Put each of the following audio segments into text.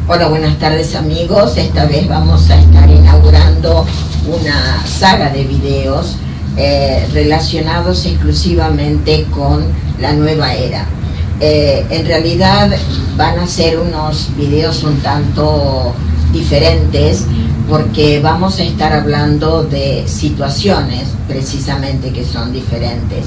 Hola, buenas tardes amigos. Esta vez vamos a estar inaugurando una saga de videos relacionados exclusivamente con la nueva era. En realidad van a ser unos videos un tanto diferentes porque vamos a estar hablando de situaciones precisamente que son diferentes.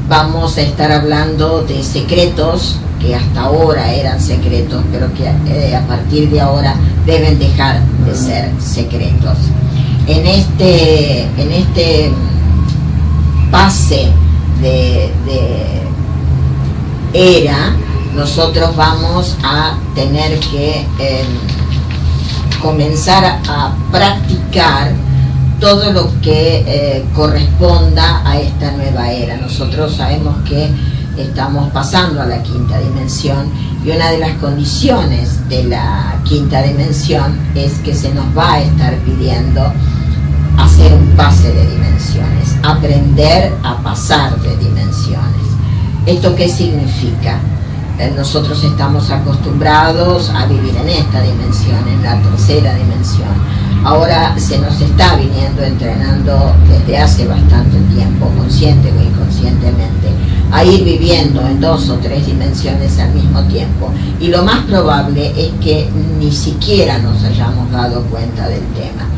Vamos a estar hablando de secretos que hasta ahora eran secretos, pero que a partir de ahora deben dejar de ser secretos. En este pase de era, nosotros vamos a tener que comenzar a practicar todo lo que corresponda a esta nueva era. Nosotros sabemos que estamos pasando a la quinta dimensión y una de las condiciones de la quinta dimensión es que se nos va a estar pidiendo hacer un pase de dimensiones, aprender a pasar de dimensiones. ¿Esto qué significa? Nosotros estamos acostumbrados a vivir en esta dimensión, en la tercera dimensión. Ahora se nos está viniendo entrenando desde hace bastante tiempo, consciente o inconscientemente, a ir viviendo en 2 o 3 dimensiones al mismo tiempo. Y lo más probable es que ni siquiera nos hayamos dado cuenta del tema.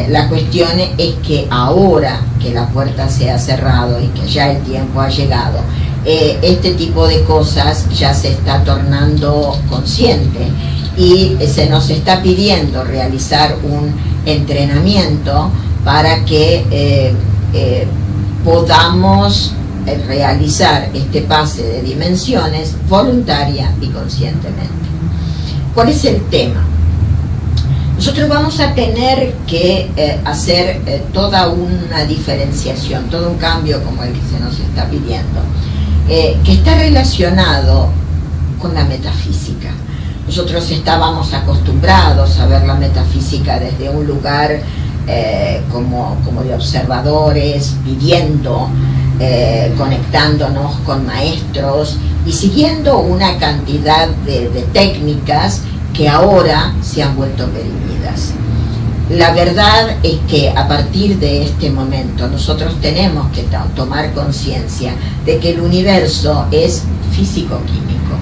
La cuestión es que ahora que la puerta se ha cerrado y que ya el tiempo ha llegado, este tipo de cosas ya se está tornando consciente y se nos está pidiendo realizar un entrenamiento para que podamos realizar este pase de dimensiones voluntaria y conscientemente. ¿Cuál es el tema? Nosotros vamos a tener que hacer toda una diferenciación, todo un cambio como el que se nos está pidiendo, que está relacionado con la metafísica. Nosotros estábamos acostumbrados a ver la metafísica desde un lugar como de observadores, viviendo, conectándonos con maestros y siguiendo una cantidad de técnicas que ahora se han vuelto perimidas. La verdad es que a partir de este momento nosotros tenemos que tomar conciencia de que el universo es físico-químico.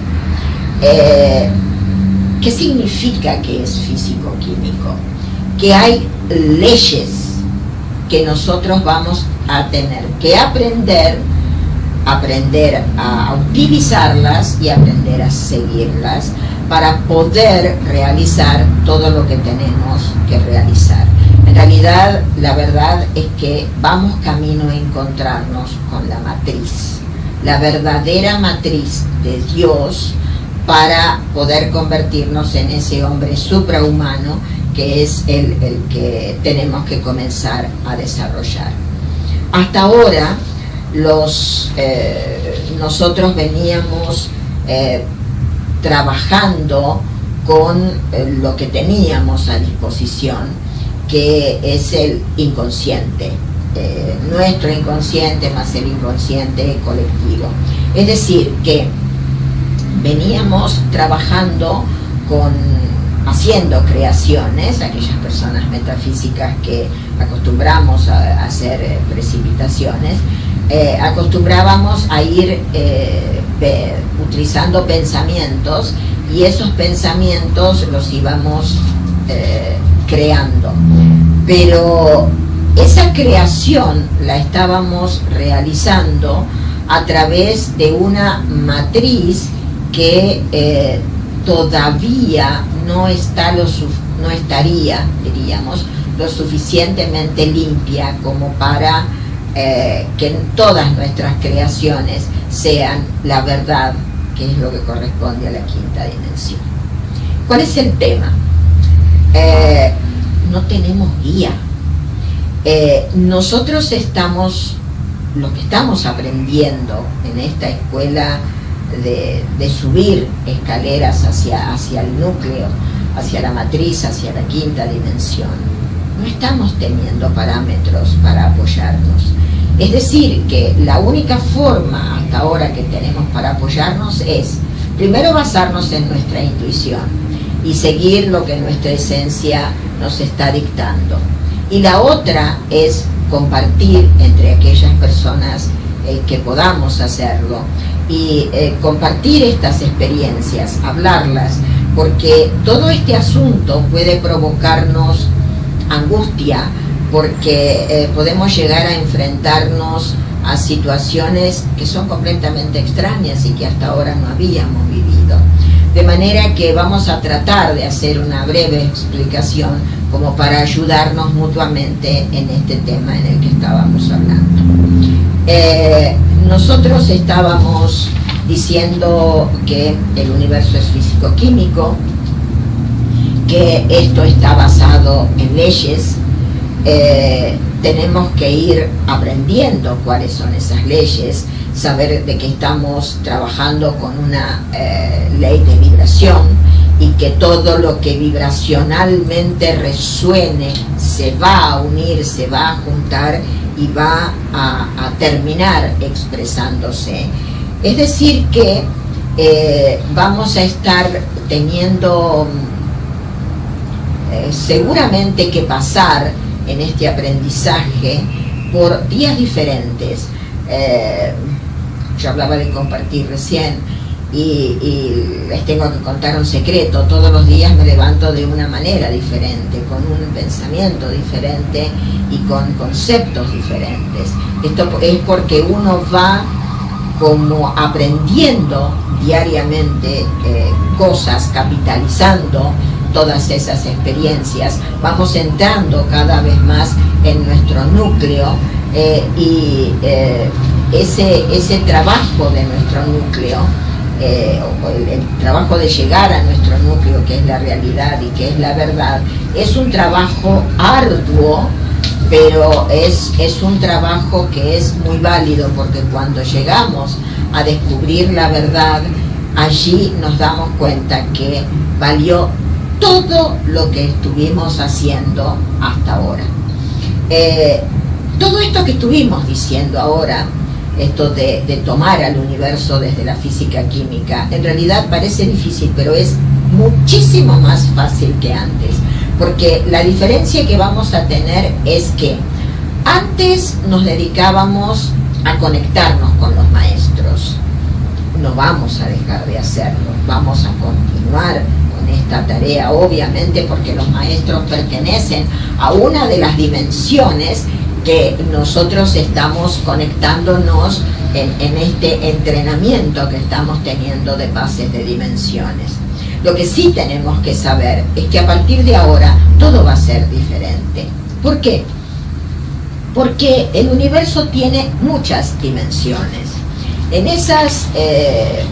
¿Qué significa que es físico-químico? Que hay leyes que nosotros vamos a tener que aprender a utilizarlas y aprender a seguirlas para poder realizar todo lo que tenemos que realizar. En realidad, la verdad es que vamos camino a encontrarnos con la matriz, la verdadera matriz de Dios, para poder convertirnos en ese hombre suprahumano que es el que tenemos que comenzar a desarrollar. Hasta ahora, nosotros veníamos trabajando con lo que teníamos a disposición, que es el inconsciente, nuestro inconsciente más el inconsciente colectivo. Es decir, que veníamos trabajando haciendo creaciones, aquellas personas metafísicas que acostumbramos a hacer precipitaciones, acostumbrábamos a ir utilizando pensamientos y esos pensamientos los íbamos creando, pero esa creación la estábamos realizando a través de una matriz que todavía no estaría, diríamos, lo suficientemente limpia como para que en todas nuestras creaciones sean la verdad, que es lo que corresponde a la quinta dimensión. ¿Cuál es el tema? No tenemos guía. Nosotros lo que estamos aprendiendo en esta escuela de subir escaleras hacia el núcleo, hacia la matriz, hacia la quinta dimensión, no estamos teniendo parámetros para apoyarnos. Es decir, que la única forma hasta ahora que tenemos para apoyarnos es, primero, basarnos en nuestra intuición y seguir lo que nuestra esencia nos está dictando. Y la otra es compartir entre aquellas personas que podamos hacerlo y compartir estas experiencias, hablarlas, porque todo este asunto puede provocarnos angustia, porque podemos llegar a enfrentarnos a situaciones que son completamente extrañas y que hasta ahora no habíamos vivido. De manera que vamos a tratar de hacer una breve explicación como para ayudarnos mutuamente en este tema en el que estábamos hablando. Nosotros estábamos diciendo que el universo es físico-químico, que esto está basado en leyes. Tenemos que ir aprendiendo cuáles son esas leyes, saber de que estamos trabajando con una ley de vibración y que todo lo que vibracionalmente resuene se va a unir, se va a juntar y va a terminar expresándose. Es decir que vamos a estar teniendo seguramente que pasar en este aprendizaje por días diferentes. Yo hablaba de compartir recién y les tengo que contar un secreto. Todos los días me levanto de una manera diferente, con un pensamiento diferente y con conceptos diferentes. Esto es porque uno va como aprendiendo diariamente cosas, capitalizando todas esas experiencias, vamos entrando cada vez más en nuestro núcleo y ese trabajo de nuestro núcleo, el trabajo de llegar a nuestro núcleo, que es la realidad y que es la verdad, es un trabajo arduo, pero es un trabajo que es muy válido, porque cuando llegamos a descubrir la verdad, allí nos damos cuenta que valió todo lo que estuvimos haciendo hasta ahora. Todo esto que estuvimos diciendo ahora, esto de tomar al universo desde la física química, en realidad parece difícil, pero es muchísimo más fácil que antes, porque la diferencia que vamos a tener es que antes nos dedicábamos a conectarnos con los maestros. No vamos a dejar de hacerlo, vamos a continuar esta tarea, obviamente, porque los maestros pertenecen a una de las dimensiones que nosotros estamos conectándonos en este entrenamiento que estamos teniendo de bases de dimensiones. Lo que sí tenemos que saber es que a partir de ahora todo va a ser diferente. ¿Por qué? Porque el universo tiene muchas dimensiones. En esas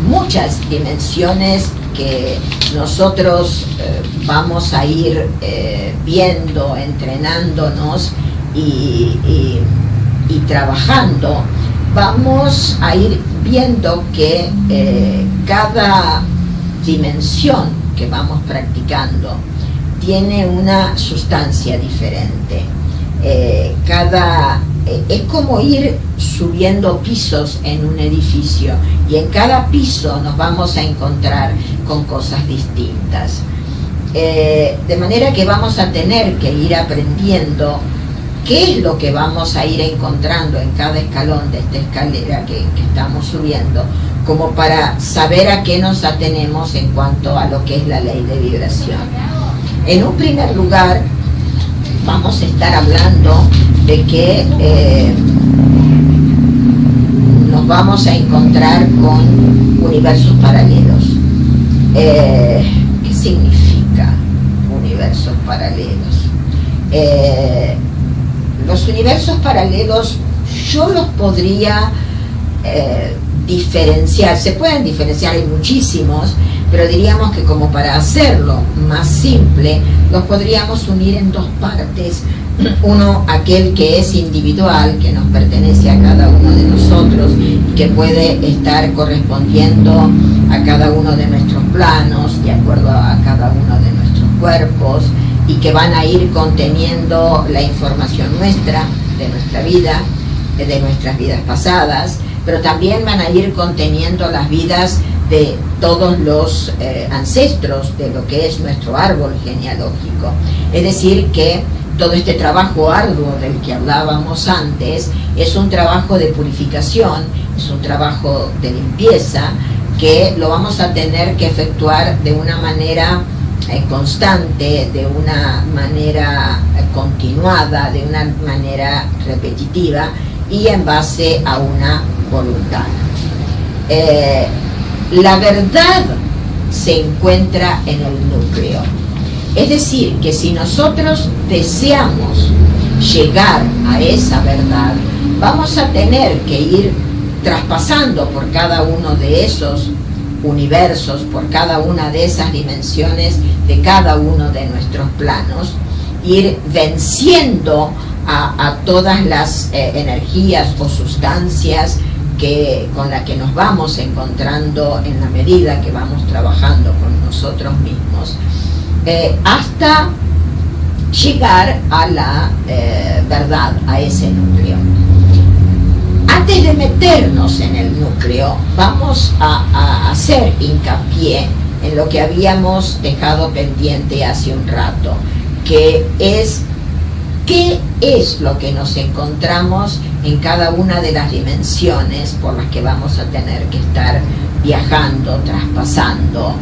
muchas dimensiones que nosotros vamos a ir viendo, entrenándonos y trabajando, vamos a ir viendo que cada dimensión que vamos practicando tiene una sustancia diferente. Es como ir subiendo pisos en un edificio, y en cada piso nos vamos a encontrar con cosas distintas. De manera que vamos a tener que ir aprendiendo qué es lo que vamos a ir encontrando en cada escalón de esta escalera que estamos subiendo, como para saber a qué nos atenemos en cuanto a lo que es la ley de vibración. En un primer lugar, vamos a estar hablando de que nos vamos a encontrar con universos paralelos. ¿Qué significa universos paralelos? Los universos paralelos yo los podría diferenciar, se pueden diferenciar, hay muchísimos, pero diríamos que como para hacerlo más simple, los podríamos unir en dos partes. Uno, aquel que es individual, que nos pertenece a cada uno de nosotros y que puede estar correspondiendo a cada uno de nuestros planos, de acuerdo a cada uno de nuestros cuerpos, y que van a ir conteniendo la información nuestra, de nuestra vida, de nuestras vidas pasadas, pero también van a ir conteniendo las vidas de todos los ancestros de lo que es nuestro árbol genealógico. Es decir, que todo este trabajo arduo del que hablábamos antes es un trabajo de purificación, es un trabajo de limpieza que lo vamos a tener que efectuar de una manera constante, de una manera continuada, de una manera repetitiva y en base a una voluntad. La verdad se encuentra en el núcleo. Es decir, que si nosotros deseamos llegar a esa verdad, vamos a tener que ir traspasando por cada uno de esos universos, por cada una de esas dimensiones de cada uno de nuestros planos, ir venciendo a todas las energías o sustancias con las que nos vamos encontrando en la medida que vamos trabajando con nosotros mismos, hasta llegar a la verdad, a ese núcleo. Antes de meternos en el núcleo, vamos a hacer hincapié en lo que habíamos dejado pendiente hace un rato, que es qué es lo que nos encontramos en cada una de las dimensiones por las que vamos a tener que estar viajando, traspasando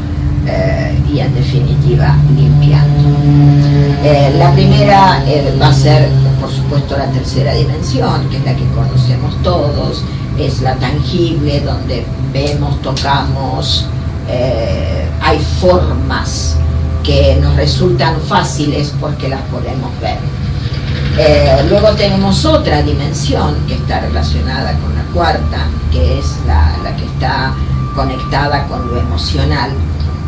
y en definitiva limpiando. La primera va a ser, por supuesto, la tercera dimensión, que es la que conocemos todos, es la tangible, donde vemos, tocamos, hay formas que nos resultan fáciles porque las podemos ver. Luego tenemos otra dimensión que está relacionada con la cuarta, que es la que está conectada con lo emocional,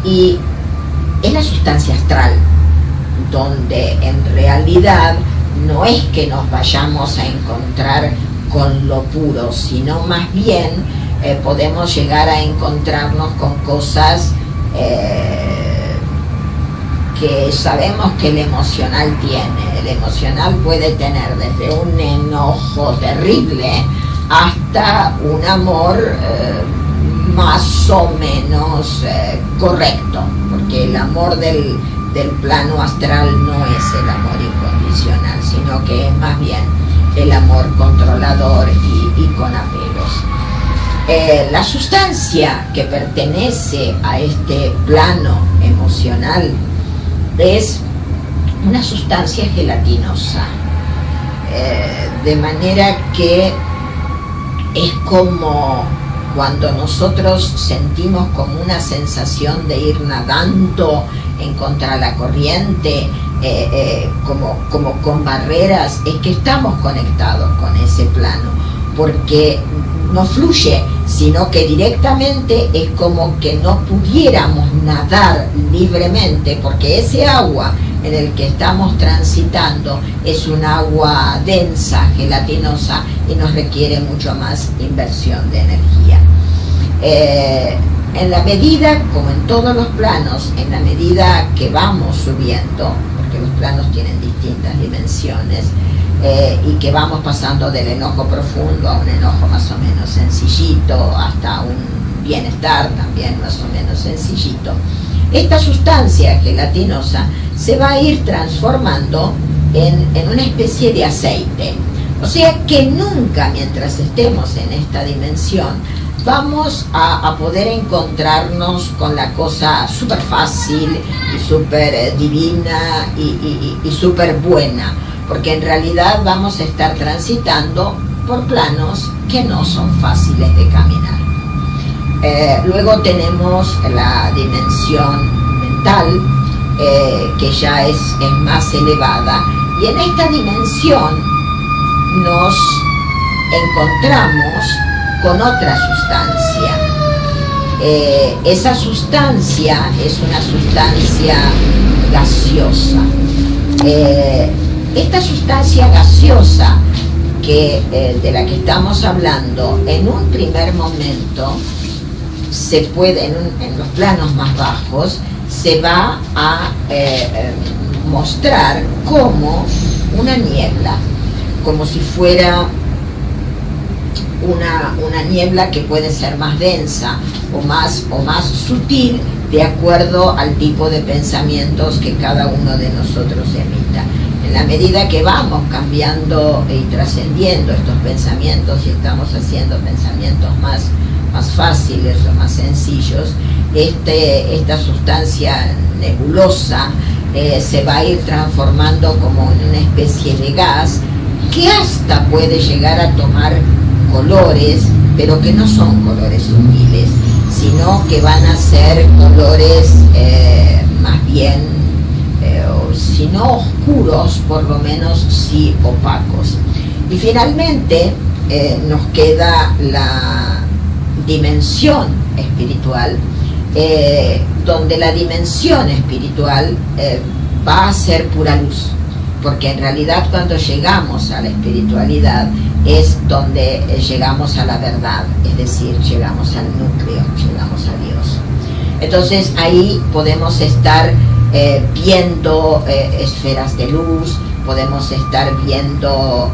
y es la sustancia astral, donde en realidad no es que nos vayamos a encontrar con lo puro, sino más bien podemos llegar a encontrarnos con cosas que sabemos que el emocional tiene. El emocional puede tener desde un enojo terrible hasta un amor más o menos correcto, porque el amor del plano astral no es el amor incondicional, sino que es más bien el amor controlador y con apegos. La sustancia que pertenece a este plano emocional es una sustancia gelatinosa, de manera que es como cuando nosotros sentimos como una sensación de ir nadando en contra la corriente, como con barreras, es que estamos conectados con ese plano, porque no fluye, sino que directamente es como que no pudiéramos nadar libremente, porque ese agua en el que estamos transitando es un agua densa, gelatinosa, y nos requiere mucho más inversión de energía. En la medida, como en todos los planos, en la medida que vamos subiendo, porque los planos tienen distintas dimensiones, y que vamos pasando del enojo profundo a un enojo más o menos sencillito, hasta un bienestar también más o menos sencillito, esta sustancia gelatinosa se va a ir transformando en una especie de aceite. O sea que nunca, mientras estemos en esta dimensión, vamos a poder encontrarnos con la cosa súper fácil y súper divina y súper buena, porque en realidad vamos a estar transitando por planos que no son fáciles de caminar. Luego tenemos la dimensión mental, que ya es más elevada, y en esta dimensión nos encontramos con otra sustancia. Esa sustancia es una sustancia gaseosa. Esta sustancia gaseosa de la que estamos hablando, en un primer momento se puede, en los planos más bajos, se va a mostrar como una niebla, como si fuera una niebla que puede ser más densa o más sutil, de acuerdo al tipo de pensamientos que cada uno de nosotros emita. En la medida que vamos cambiando y trascendiendo estos pensamientos y estamos haciendo pensamientos más fáciles o más sencillos, esta sustancia nebulosa se va a ir transformando como en una especie de gas que hasta puede llegar a tomar colores, pero que no son colores sutiles, sino que van a ser colores más bien, si no oscuros, por lo menos sí opacos. Y finalmente nos queda la dimensión espiritual, donde la dimensión espiritual va a ser pura luz, porque en realidad cuando llegamos a la espiritualidad es donde llegamos a la verdad, es decir, llegamos al núcleo, llegamos a Dios. Entonces ahí podemos estar viendo esferas de luz, podemos estar viendo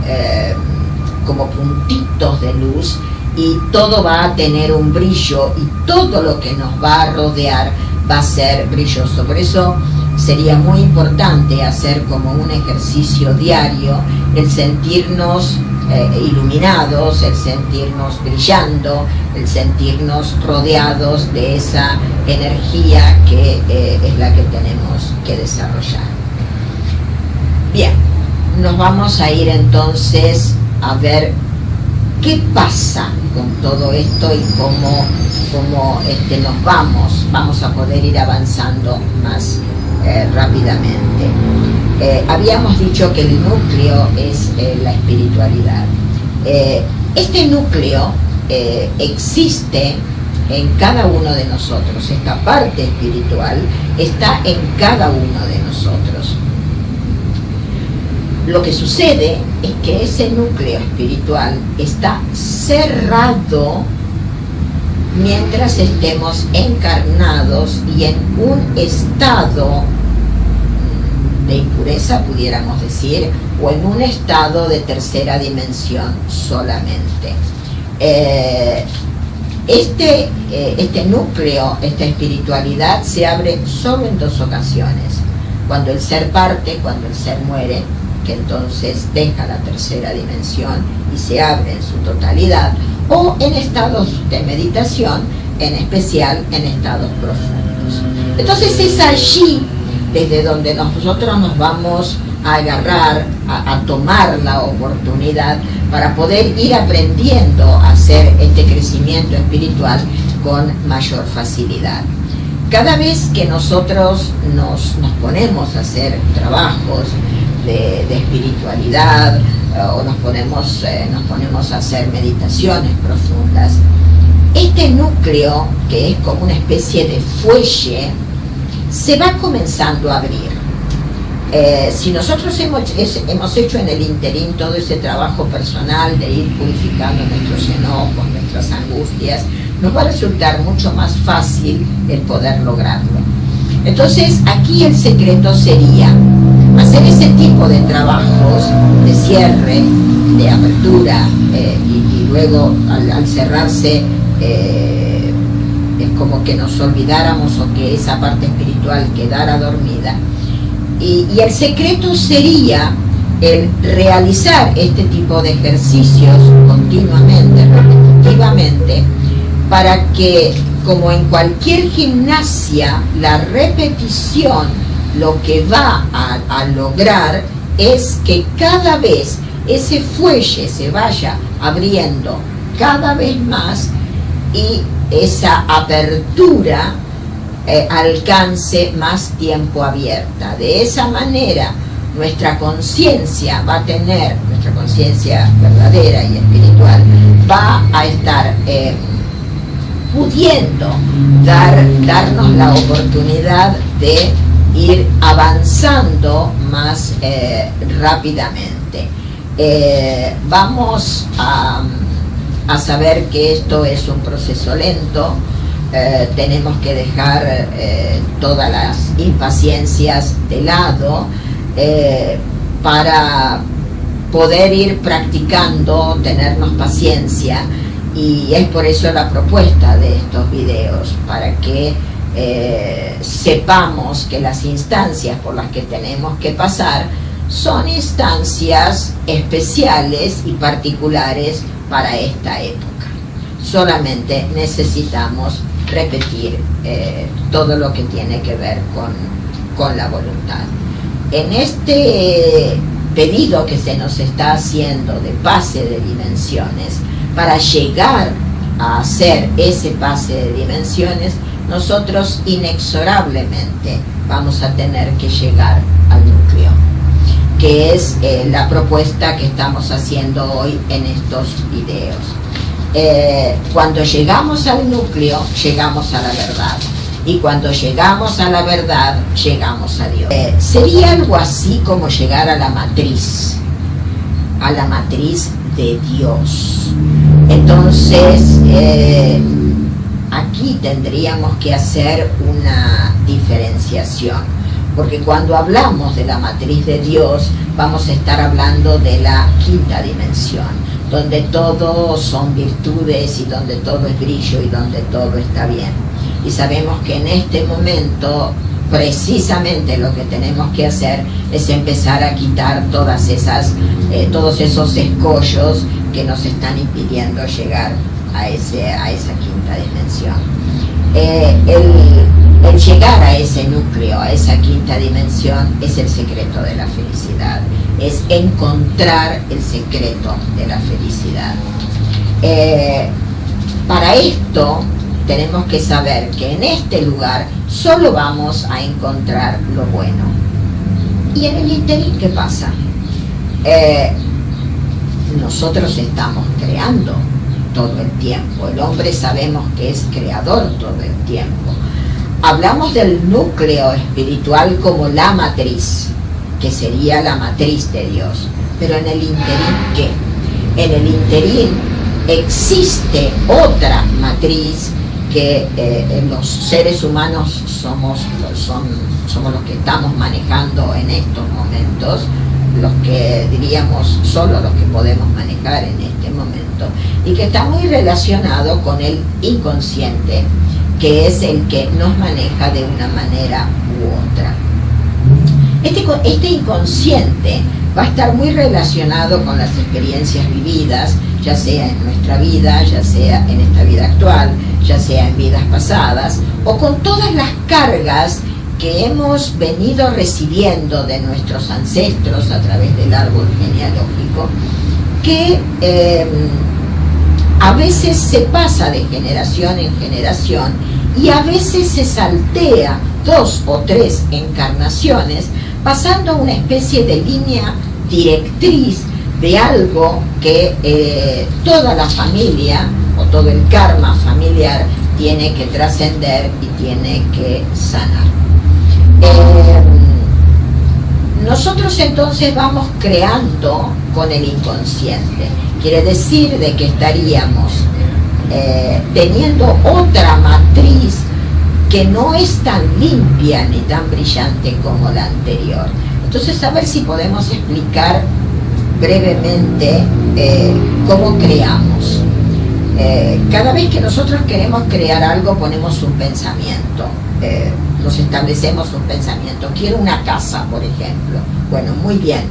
como puntitos de luz, y todo va a tener un brillo y todo lo que nos va a rodear va a ser brilloso. Por eso sería muy importante hacer como un ejercicio diario el sentirnos iluminados, el sentirnos brillando, el sentirnos rodeados de esa energía que es la que tenemos que desarrollar. Bien, nos vamos a ir entonces a ver qué pasa con todo esto y cómo nos vamos a poder ir avanzando más rápidamente. Habíamos dicho que el núcleo es la espiritualidad. Este núcleo existe en cada uno de nosotros. Esta parte espiritual está en cada uno de nosotros. Lo que sucede es que ese núcleo espiritual está cerrado mientras estemos encarnados y en un estado de impureza, pudiéramos decir, o en un estado de tercera dimensión solamente. Este núcleo, esta espiritualidad, se abre solo en dos ocasiones: cuando el ser parte, cuando el ser muere, que entonces deja la tercera dimensión y se abre en su totalidad, o en estados de meditación, en especial en estados profundos. Entonces es allí desde donde nosotros nos vamos a agarrar, a tomar la oportunidad para poder ir aprendiendo a hacer este crecimiento espiritual con mayor facilidad. Cada vez que nosotros nos ponemos a hacer trabajos de espiritualidad, o nos ponemos a hacer meditaciones profundas, este núcleo, que es como una especie de fuelle, se va comenzando a abrir. Si nosotros hemos hecho en el interín todo ese trabajo personal de ir purificando nuestros enojos, nuestras angustias, nos va a resultar mucho más fácil el poder lograrlo. Entonces aquí el secreto sería hacer ese tipo de trabajos de cierre, de apertura, y luego al cerrarse es como que nos olvidáramos o que esa parte espiritual quedara dormida. Y el secreto sería el realizar este tipo de ejercicios continuamente, repetitivamente, para que, como en cualquier gimnasia, la repetición lo que va a lograr es que cada vez ese fuelle se vaya abriendo cada vez más y esa apertura alcance más tiempo abierta. De esa manera nuestra conciencia va a tener, nuestra conciencia verdadera y espiritual va a estar pudiendo darnos la oportunidad de ir avanzando más rápidamente. Vamos a saber que esto es un proceso lento. Tenemos que dejar todas las impaciencias de lado para poder ir practicando, tenernos paciencia, y es por eso la propuesta de estos videos, para que sepamos que las instancias por las que tenemos que pasar son instancias especiales y particulares para esta época. Solamente necesitamos repetir todo lo que tiene que ver con la voluntad. En este pedido que se nos está haciendo de pase de dimensiones, para llegar a hacer ese pase de dimensiones, nosotros inexorablemente vamos a tener que llegar al núcleo, que es la propuesta que estamos haciendo hoy en estos videos. Cuando llegamos al núcleo, llegamos a la verdad, y cuando llegamos a la verdad, llegamos a Dios. Sería algo así como llegar a la matriz de Dios. Entonces, aquí tendríamos que hacer una diferenciación, porque cuando hablamos de la matriz de Dios, vamos a estar hablando de la quinta dimensión, donde todo son virtudes y donde todo es brillo y donde todo está bien. Y sabemos que en este momento precisamente lo que tenemos que hacer es empezar a quitar todas esas, todos esos escollos que nos están impidiendo llegar a esa quinta dimensión. El llegar a ese núcleo, a esa quinta dimensión, es el secreto de la felicidad, es encontrar el secreto de la felicidad. Para esto tenemos que saber que en este lugar solo vamos a encontrar lo bueno. Y en el interín, ¿qué pasa? Nosotros estamos creando todo el tiempo. El hombre sabemos que es creador todo el tiempo. Hablamos del núcleo espiritual como la matriz, que sería la matriz de Dios. Pero en el interín, ¿qué? En el interín existe otra matriz que los seres humanos somos los que estamos manejando en estos momentos, los que diríamos solo los que podemos manejar en este momento, y que está muy relacionado con el inconsciente, que es el que nos maneja de una manera u otra. Este inconsciente va a estar muy relacionado con las experiencias vividas, ya sea en nuestra vida, ya sea en esta vida actual, ya sea en vidas pasadas, o con todas las cargas que hemos venido recibiendo de nuestros ancestros a través del árbol genealógico, que a veces se pasa de generación en generación y a veces se saltea 2 o 3 encarnaciones, pasando una especie de línea directriz de algo que toda la familia o todo el karma familiar tiene que trascender y tiene que sanar. Nosotros entonces vamos creando con el inconsciente. Quiere decir de que estaríamos teniendo otra matriz que no es tan limpia ni tan brillante como la anterior. Entonces, a ver si podemos explicar brevemente cómo creamos. Cada vez que nosotros queremos crear algo, ponemos un pensamiento, nos establecemos un pensamiento. Quiero una casa, por ejemplo. Bueno, muy bien,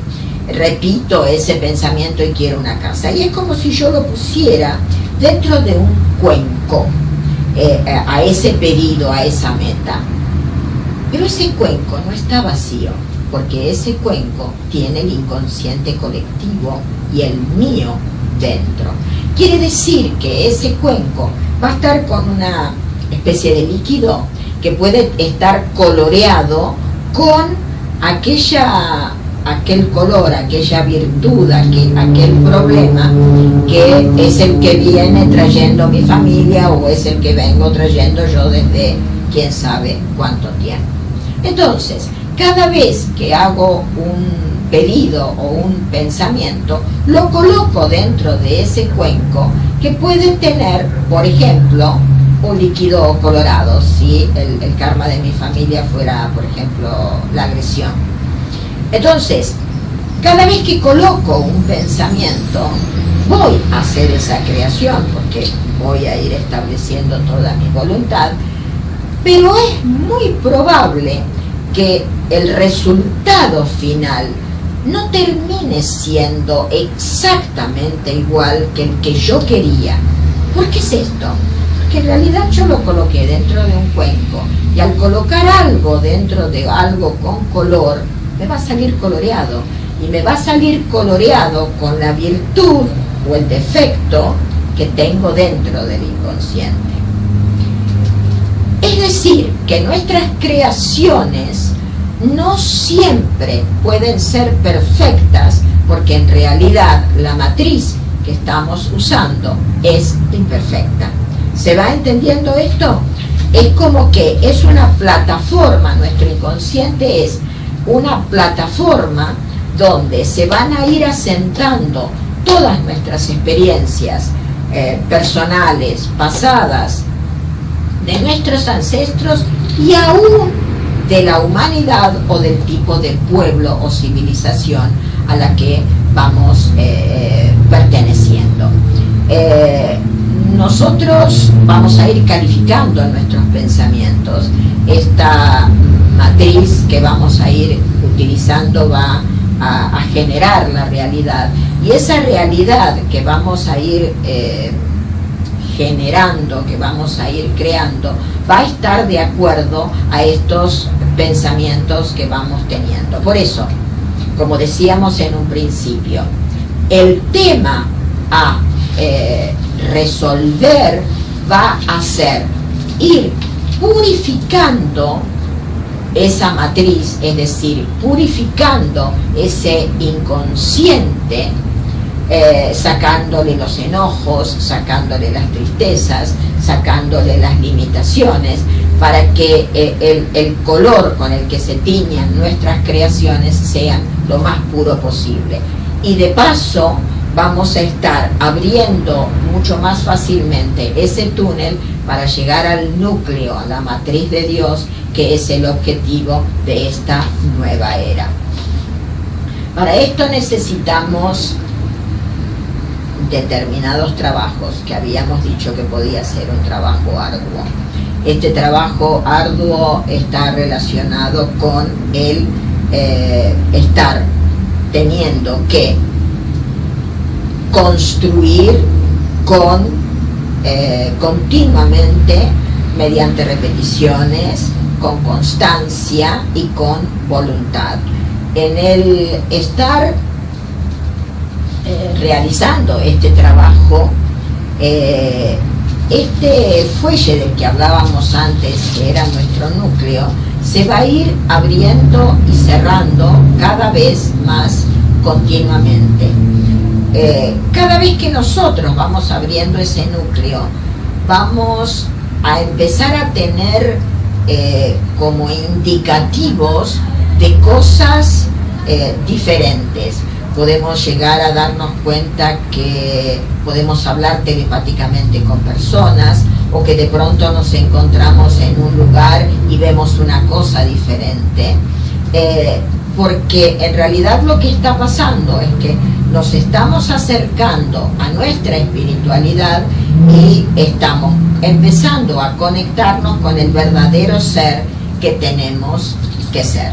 repito ese pensamiento y quiero una casa. Y es como si yo lo pusiera dentro de un cuenco, a ese pedido, a esa meta. Pero ese cuenco no está vacío, porque ese cuenco tiene el inconsciente colectivo y el mío dentro. Quiere decir que ese cuenco va a estar con una especie de líquido que puede estar coloreado con aquel color, aquella virtud, aquel problema que es el que viene trayendo mi familia o es el que vengo trayendo yo desde quién sabe cuánto tiempo. Entonces, cada vez que hago un pedido o un pensamiento, lo coloco dentro de ese cuenco que puede tener, por ejemplo, un líquido colorado, si el karma de mi familia fuera, por ejemplo, la agresión. Entonces, Cada vez que coloco un pensamiento, voy a hacer esa creación, porque voy a ir estableciendo toda mi voluntad, pero es muy probable que el resultado final no termine siendo exactamente igual que el que yo quería. ¿Por qué es esto? Porque en realidad yo lo coloqué dentro de un cuenco, y al colocar algo dentro de algo con color, me va a salir coloreado, y me va a salir coloreado con la virtud o el defecto que tengo dentro del inconsciente. Es decir, que nuestras creaciones no siempre pueden ser perfectas, porque en realidad la matriz que estamos usando es imperfecta. ¿Se va entendiendo esto? Es como que es una plataforma, nuestro inconsciente es una plataforma donde se van a ir asentando todas nuestras experiencias personales, pasadas, de nuestros ancestros y aún de la humanidad o del tipo de pueblo o civilización a la que vamos perteneciendo. Nosotros vamos a ir calificando nuestros pensamientos. Esta matriz que vamos a ir utilizando va a generar la realidad, y esa realidad que vamos a ir generando, que vamos a ir creando, va a estar de acuerdo a estos pensamientos que vamos teniendo. Por eso, como decíamos en un principio, el tema a resolver va a ser ir purificando esa matriz, es decir, purificando ese inconsciente, sacándole los enojos, sacándole las tristezas, sacándole las limitaciones, para que el color con el que se tiñan nuestras creaciones sean lo más puro posible. Y de paso vamos a estar abriendo mucho más fácilmente ese túnel para llegar al núcleo, a la matriz de Dios, que es el objetivo de esta nueva era. Para esto necesitamos determinados trabajos, que habíamos dicho que podía ser un trabajo arduo. Este trabajo arduo está relacionado con el estar teniendo que construir continuamente, mediante repeticiones, con constancia y con voluntad. En el estar realizando este trabajo, este fuelle del que hablábamos antes, que era nuestro núcleo, se va a ir abriendo y cerrando cada vez más continuamente. Cada vez que nosotros vamos abriendo ese núcleo, vamos a empezar a tener como indicativos de cosas diferentes. Podemos llegar a darnos cuenta que podemos hablar telepáticamente con personas, o que de pronto nos encontramos en un lugar y vemos una cosa diferente, porque en realidad lo que está pasando es que nos estamos acercando a nuestra espiritualidad y estamos empezando a conectarnos con el verdadero ser que tenemos que ser.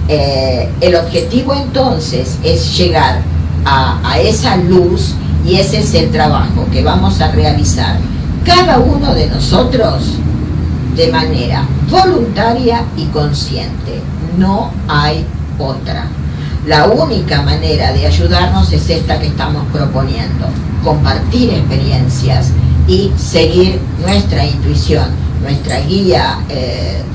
El objetivo entonces es llegar a esa luz, y ese es el trabajo que vamos a realizar cada uno de nosotros de manera voluntaria y consciente. No hay otra. La única manera de ayudarnos es esta que estamos proponiendo: compartir experiencias y seguir nuestra intuición, nuestra guía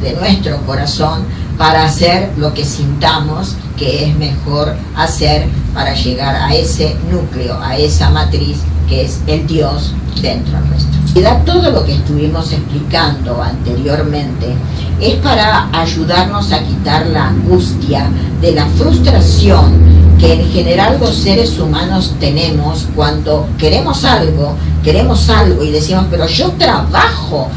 de nuestro corazón, para hacer lo que sintamos que es mejor hacer para llegar a ese núcleo, a esa matriz que es el Dios dentro nuestro. Y todo lo que estuvimos explicando anteriormente es para ayudarnos a quitar la angustia de la frustración que en general los seres humanos tenemos cuando queremos algo y decimos, pero yo trabajo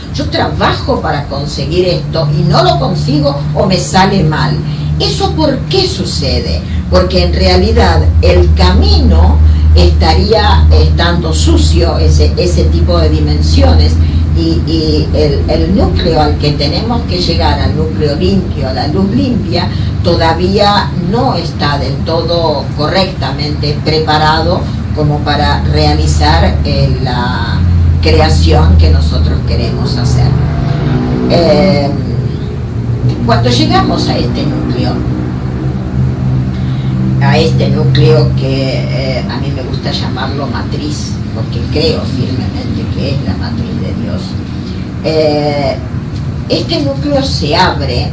para conseguir esto y no lo consigo o me sale mal. ¿Eso por qué sucede? Porque en realidad el camino estaría estando sucio, ese tipo de dimensiones, y el núcleo al que tenemos que llegar, al núcleo limpio, a la luz limpia, todavía no está del todo correctamente preparado como para realizar la creación que nosotros queremos hacer. Cuando llegamos a este núcleo que a mí me gusta llamarlo matriz, porque creo firmemente que es la matriz de Dios, este núcleo se abre.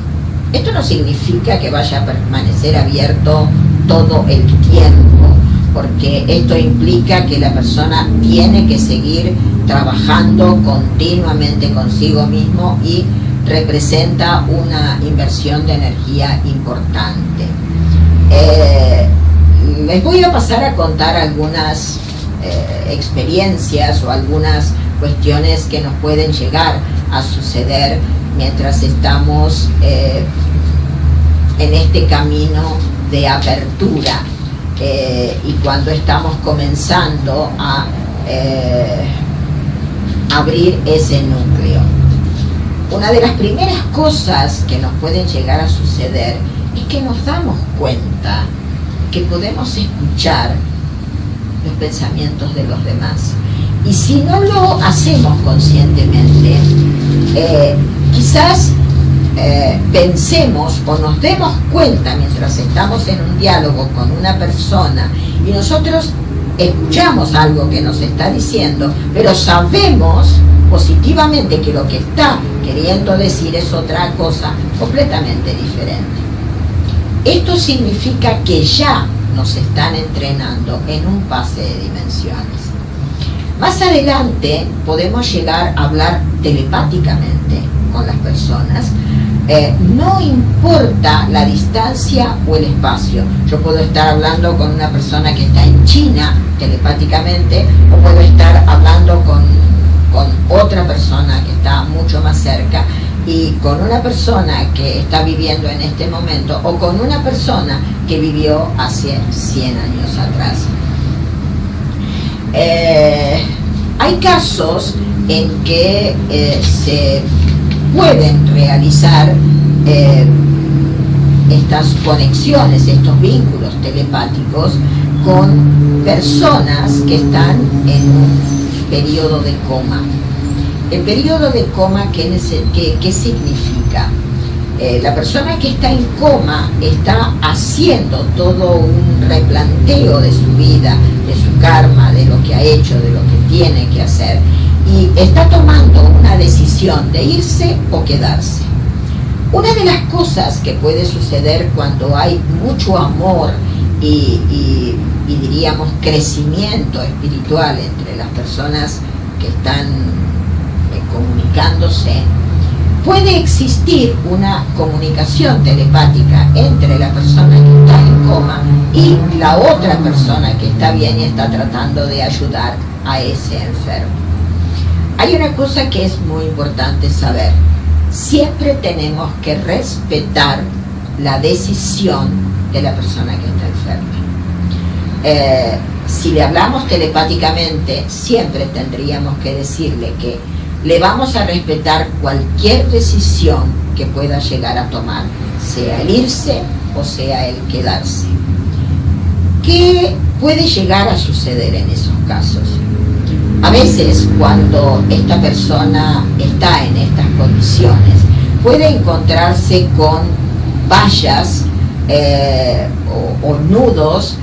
Esto no significa que vaya a permanecer abierto todo el tiempo, porque esto implica que la persona tiene que seguir trabajando continuamente consigo mismo y representa una inversión de energía importante. Les voy a pasar a contar algunas experiencias o algunas cuestiones que nos pueden llegar a suceder mientras estamos en este camino de apertura y cuando estamos comenzando a abrir ese núcleo. Una de las primeras cosas que nos pueden llegar a suceder es que nos damos cuenta que podemos escuchar los pensamientos de los demás. Y si no lo hacemos conscientemente, quizás pensemos o nos demos cuenta mientras estamos en un diálogo con una persona y nosotros escuchamos algo que nos está diciendo, pero sabemos positivamente que lo que está queriendo decir es otra cosa completamente diferente. Esto significa que ya nos están entrenando en un pase de dimensiones. Más adelante podemos llegar a hablar telepáticamente con las personas, no importa la distancia o el espacio. Yo puedo estar hablando con una persona que está en China telepáticamente, o puedo estar hablando con otra persona que está mucho más cerca, y con una persona que está viviendo en este momento, o con una persona que vivió hace 100 años atrás. Hay casos en que se pueden realizar estas conexiones, estos vínculos telepáticos con personas que están en un periodo de coma. El periodo de coma, ¿qué significa? La persona que está en coma está haciendo todo un replanteo de su vida, de su karma, de lo que ha hecho, de lo que tiene que hacer, y está tomando una decisión de irse o quedarse. Una de las cosas que puede suceder cuando hay mucho amor y diríamos crecimiento espiritual entre las personas que están comunicándose, puede existir una comunicación telepática entre la persona que está en coma y la otra persona que está bien y está tratando de ayudar a ese enfermo. Hay una cosa que es muy importante saber: siempre tenemos que respetar la decisión de la persona que está enferma. Si le hablamos telepáticamente, siempre tendríamos que decirle que le vamos a respetar cualquier decisión que pueda llegar a tomar, sea el irse o sea el quedarse. ¿Qué puede llegar a suceder en esos casos? A veces, cuando esta persona está en estas condiciones, puede encontrarse con vallas o nudos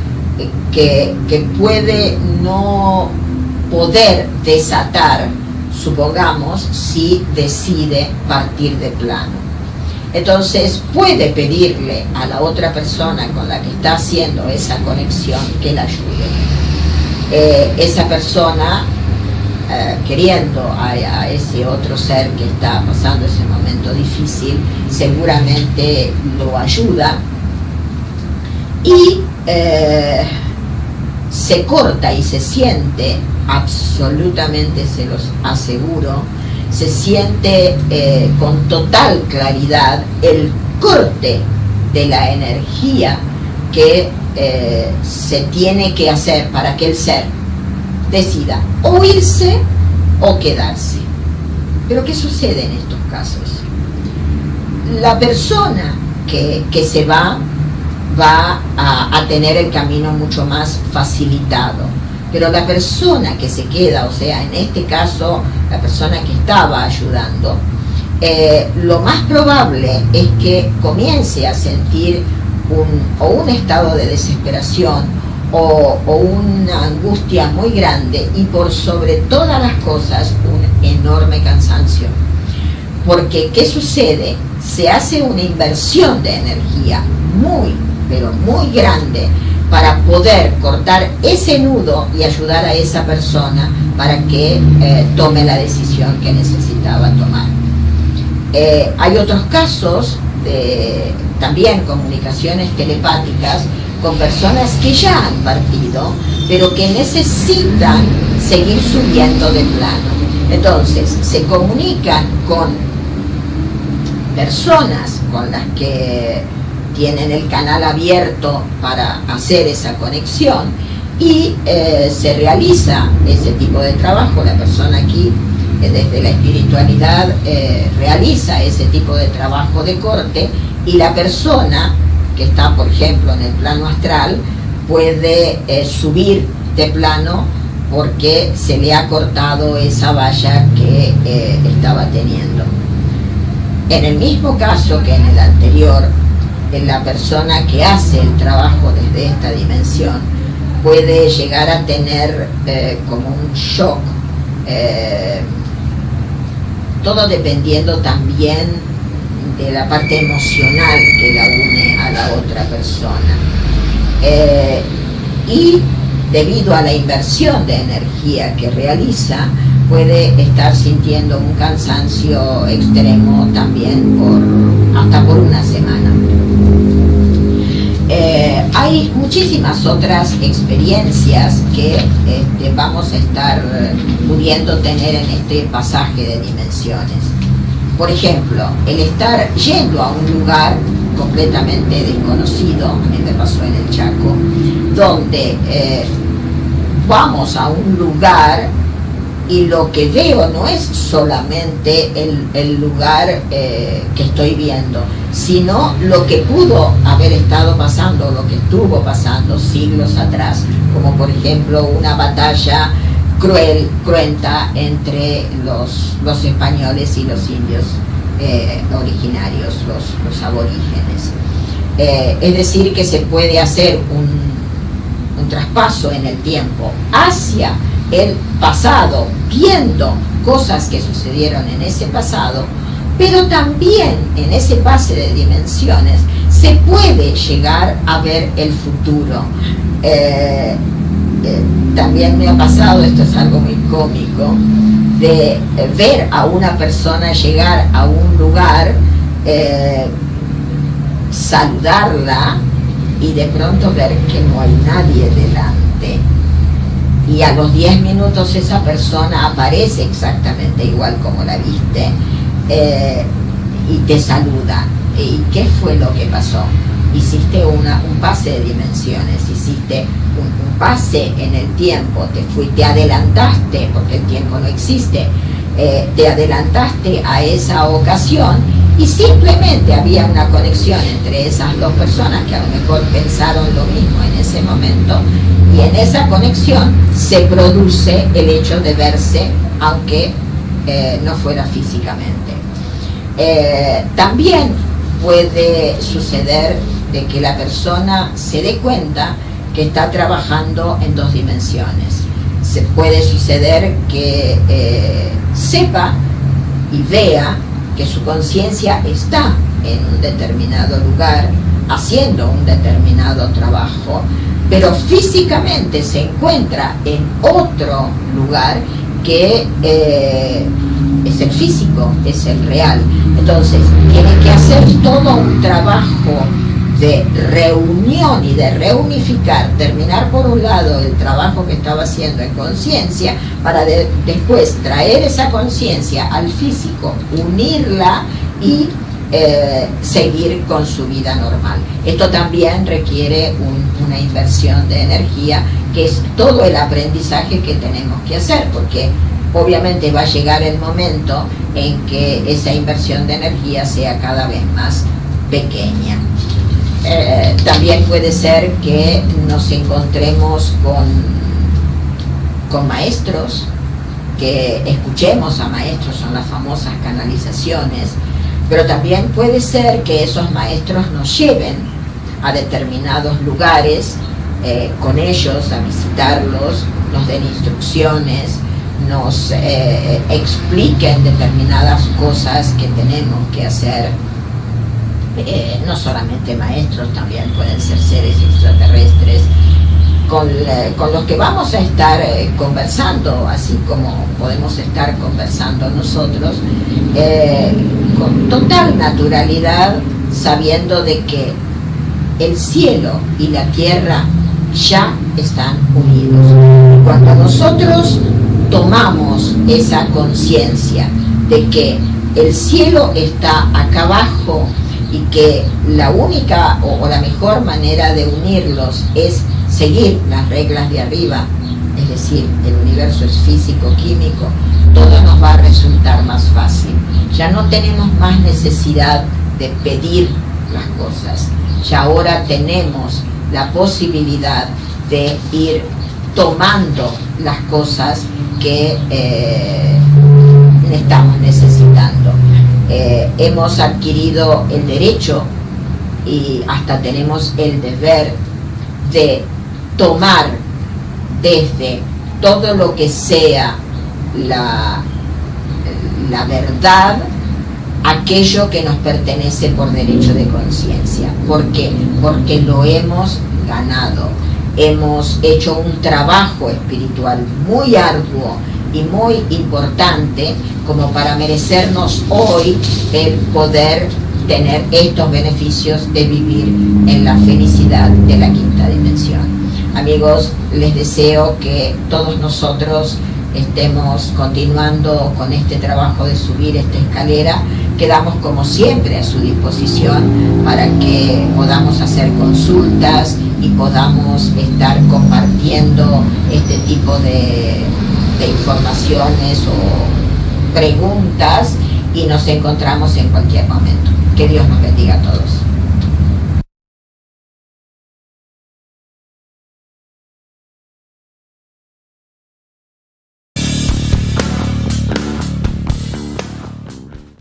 que puede no poder desatar, supongamos, si decide partir de plano. Entonces puede pedirle a la otra persona con la que está haciendo esa conexión que la ayude. Esa persona, queriendo a ese otro ser que está pasando ese momento difícil, seguramente lo ayuda y se corta y se siente, absolutamente se los aseguro, se siente con total claridad el corte de la energía que se tiene que hacer para que el ser decida o irse o quedarse. Pero ¿qué sucede en estos casos? La persona que se va a tener el camino mucho más facilitado, pero la persona que se queda, o sea, en este caso la persona que estaba ayudando, lo más probable es que comience a sentir un estado de desesperación o una angustia muy grande, y por sobre todas las cosas un enorme cansancio. Porque ¿qué sucede? Se hace una inversión de energía muy, pero muy grande para poder cortar ese nudo y ayudar a esa persona para que tome la decisión que necesitaba tomar. Hay otros casos de también comunicaciones telepáticas con personas que ya han partido, pero que necesitan seguir subiendo de plano. Entonces, se comunican con personas con las que tienen el canal abierto para hacer esa conexión, y se realiza ese tipo de trabajo. La persona aquí, desde la espiritualidad, realiza ese tipo de trabajo de corte, y la persona que está, por ejemplo, en el plano astral puede subir de plano porque se le ha cortado esa valla que estaba teniendo. En el mismo caso que en el anterior, la persona que hace el trabajo desde esta dimensión puede llegar a tener como un shock, todo dependiendo también de la parte emocional que la une a la otra persona. Y debido a la inversión de energía que realiza, puede estar sintiendo un cansancio extremo también hasta por una semana. Hay muchísimas otras experiencias que vamos a estar pudiendo tener en este pasaje de dimensiones. Por ejemplo, el estar yendo a un lugar completamente desconocido, a mí me pasó en el Chaco, donde vamos a un lugar y lo que veo no es solamente el lugar que estoy viendo, sino lo que pudo haber estado pasando, lo que estuvo pasando siglos atrás, como por ejemplo una batalla cruenta entre los españoles y los indios originarios, los aborígenes. Es decir, que se puede hacer un traspaso en el tiempo hacia el pasado, viendo cosas que sucedieron en ese pasado, pero también en ese pase de dimensiones se puede llegar a ver el futuro. También me ha pasado, esto es algo muy cómico, de ver a una persona llegar a un lugar, saludarla y de pronto ver que no hay nadie delante, y a los 10 minutos esa persona aparece exactamente igual como la viste, y te saluda. ¿Y qué fue lo que pasó? Hiciste un pase de dimensiones, hiciste un pase en el tiempo, te adelantaste, porque el tiempo no existe, te adelantaste a esa ocasión, y simplemente había una conexión entre esas dos personas que a lo mejor pensaron lo mismo en ese momento, y en esa conexión se produce el hecho de verse, aunque no fuera físicamente. También puede suceder de que la persona se dé cuenta que está trabajando en dos dimensiones. Se puede suceder que sepa y vea que su conciencia está en un determinado lugar haciendo un determinado trabajo, pero físicamente se encuentra en otro lugar que es el físico, es el real. Entonces tiene que hacer todo un trabajo de reunión y de reunificar, terminar por un lado el trabajo que estaba haciendo en conciencia, para después traer esa conciencia al físico, unirla y seguir con su vida normal. Esto también requiere una inversión de energía, que es todo el aprendizaje que tenemos que hacer, porque obviamente va a llegar el momento en que esa inversión de energía sea cada vez más pequeña. También puede ser que nos encontremos con maestros, que escuchemos a maestros, son las famosas canalizaciones, pero también puede ser que esos maestros nos lleven a determinados lugares, con ellos, a visitarlos, nos den instrucciones, nos expliquen determinadas cosas que tenemos que hacer. No solamente maestros, también pueden ser seres extraterrestres con los que vamos a estar conversando, así como podemos estar conversando nosotros, con total naturalidad, sabiendo de que el cielo y la tierra ya están unidos. Cuando nosotros tomamos esa conciencia de que el cielo está acá abajo y que la única o la mejor manera de unirlos es seguir las reglas de arriba, es decir, el universo es físico-químico, todo nos va a resultar más fácil. Ya no tenemos más necesidad de pedir las cosas, ya ahora tenemos la posibilidad de ir tomando las cosas que estamos necesitando. Hemos adquirido el derecho y hasta tenemos el deber de tomar desde todo lo que sea la verdad, aquello que nos pertenece por derecho de conciencia. ¿Por qué? Porque lo hemos ganado. Hemos hecho un trabajo espiritual muy arduo y muy importante como para merecernos hoy el poder tener estos beneficios de vivir en la felicidad de la quinta dimensión. Amigos, les deseo que todos nosotros estemos continuando con este trabajo de subir esta escalera. Quedamos como siempre a su disposición para que podamos hacer consultas y podamos estar compartiendo este tipo de informaciones o preguntas, y nos encontramos en cualquier momento. Que Dios nos bendiga a todos.